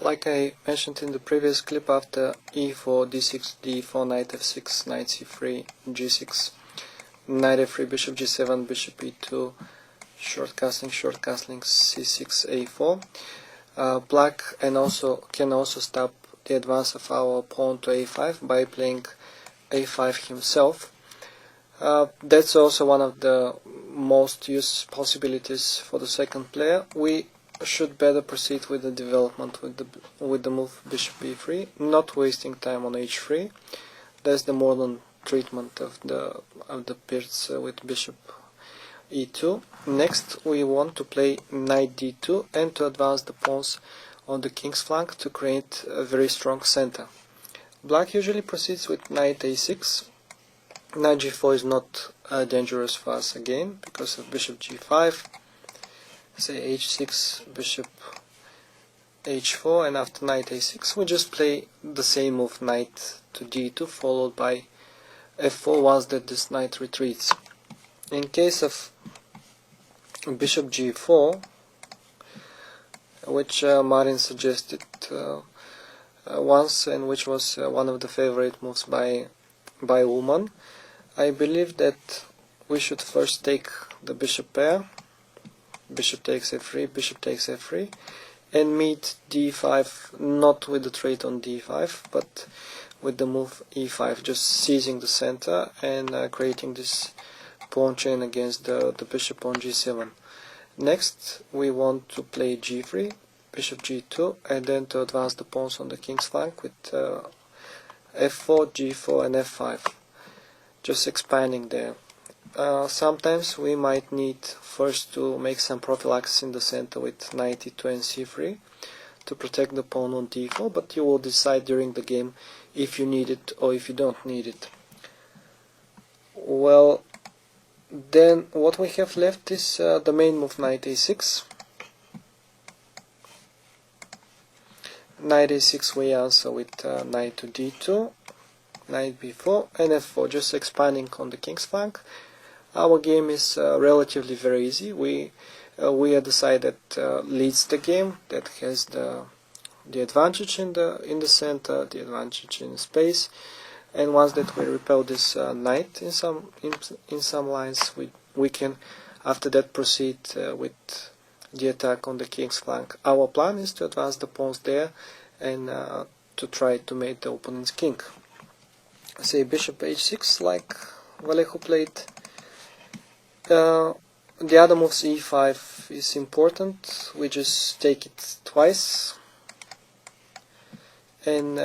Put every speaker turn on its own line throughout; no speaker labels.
like I mentioned in the previous clip, after e4, d6, d4, knight f6, knight c3, g6, knight f3, bishop g7, bishop e2, short castling, c6, a4. Black can also stop the advance of our pawn to a5 by playing a5 himself. That's also one of the most used possibilities for the second player. We should better proceed with the development with the move bishop b3, not wasting time on h3. That's the modern treatment of the pieces with bishop e2. Next, we want to play knight d2 and to advance the pawns on the king's flank to create a very strong center. Black usually proceeds with knight a6. Knight g4 is not dangerous for us again because of bishop g5. Say h6, bishop h4, and after knight a6 we just play the same move, knight to d2, followed by f4 once that this knight retreats. In case of bishop g4, which Martin suggested once, and which was one of the favorite moves by Ullman, I believe that we should first take the bishop pair, bishop takes f3, bishop takes f3, and meet d5, not with the trade on d5, but with the move e5, just seizing the center and creating this pawn chain against the bishop on g7. Next, we want to play g3, bishop g2, and then to advance the pawns on the king's flank with f4, g4, and f5, just expanding there. Sometimes we might need first to make some prophylaxis in the center with knight e2 and c3 to protect the pawn on d4, but you will decide during the game if you need it or if you don't need it. Well, then what we have left is the main move, knight a6. Knight a6 we answer with knight to d2, knight b4, and f4, just expanding on the king's flank. Our game is relatively very easy. We are the side that leads the game, that has the advantage in the center, the advantage in space, and once that we repel this knight in some lines, we can after that proceed with the attack on the king's flank. Our plan is to advance the pawns there and to try to mate the opponent's king. Say bishop h6, like Vallejo played. The other moves, e5 is important. We just take it twice, and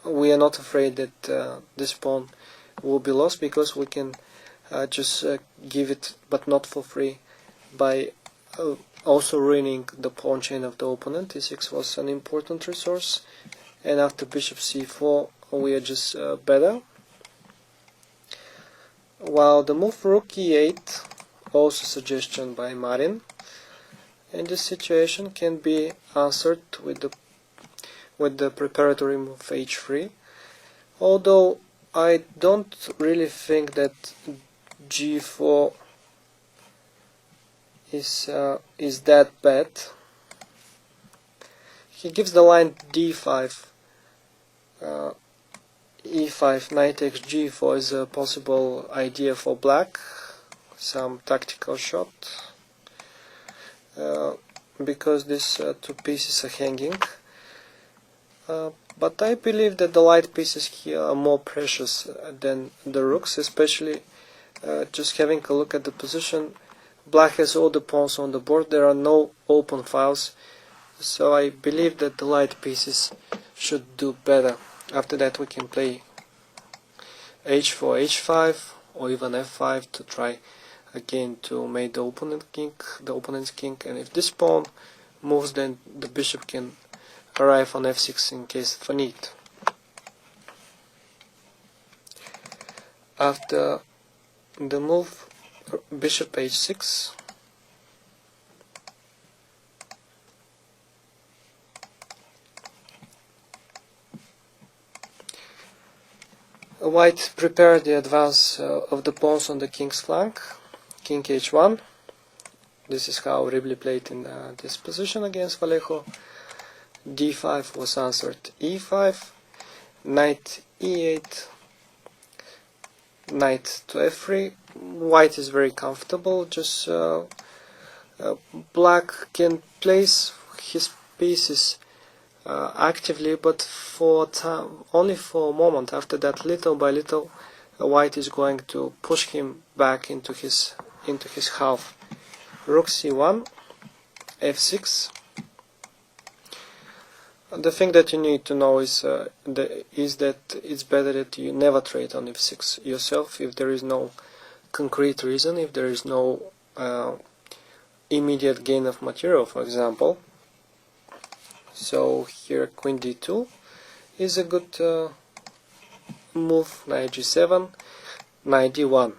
we are not afraid that this pawn will be lost, because we can just give it, but not for free, by also ruining the pawn chain of the opponent. e6 was an important resource, and after bishop c4 we are just better. While the move rook e8, also suggestion by Martin, in this situation can be answered with the preparatory move h3, although I don't really think that g4 is that bad. He gives the line d5, e5, knight takes g4 is a possible idea for black, some tactical shot, because these two pieces are hanging. But I believe that the light pieces here are more precious than the rooks, especially just having a look at the position. Black has all the pawns on the board, there are no open files, so I believe that the light pieces should do better. After that we can play h4, h5, or even f5 to try again to mate the opponent's king, and if this pawn moves, then the bishop can arrive on f6 in case of a need. After the move bishop h6, white prepared the advance of the pawns on the king's flank, king h1. This is how Ribley played in this position against Vallejo. d5 was answered e5, knight e8, knight to f3. White is very comfortable, just black can place his pieces actively, but for only for a moment. After that, little by little, white is going to push him back into his half. Rook c1, f6. The thing that you need to know is that it's better that you never trade on f6 yourself if there is no concrete reason, if there is no immediate gain of material, for example. So here queen d2 is a good move. Knight g7, knight d1.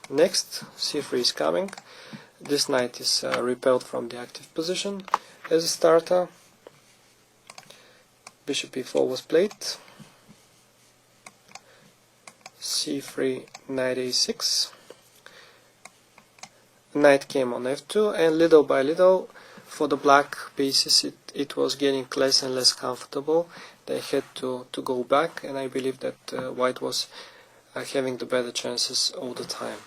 Next, c3 is coming. This knight is repelled from the active position as a starter. Bishop e4 was played. c3, knight a6. Knight came on f2, and little by little, for the black pieces, it was getting less and less comfortable. They had to go back, and I believe that white was having the better chances all the time.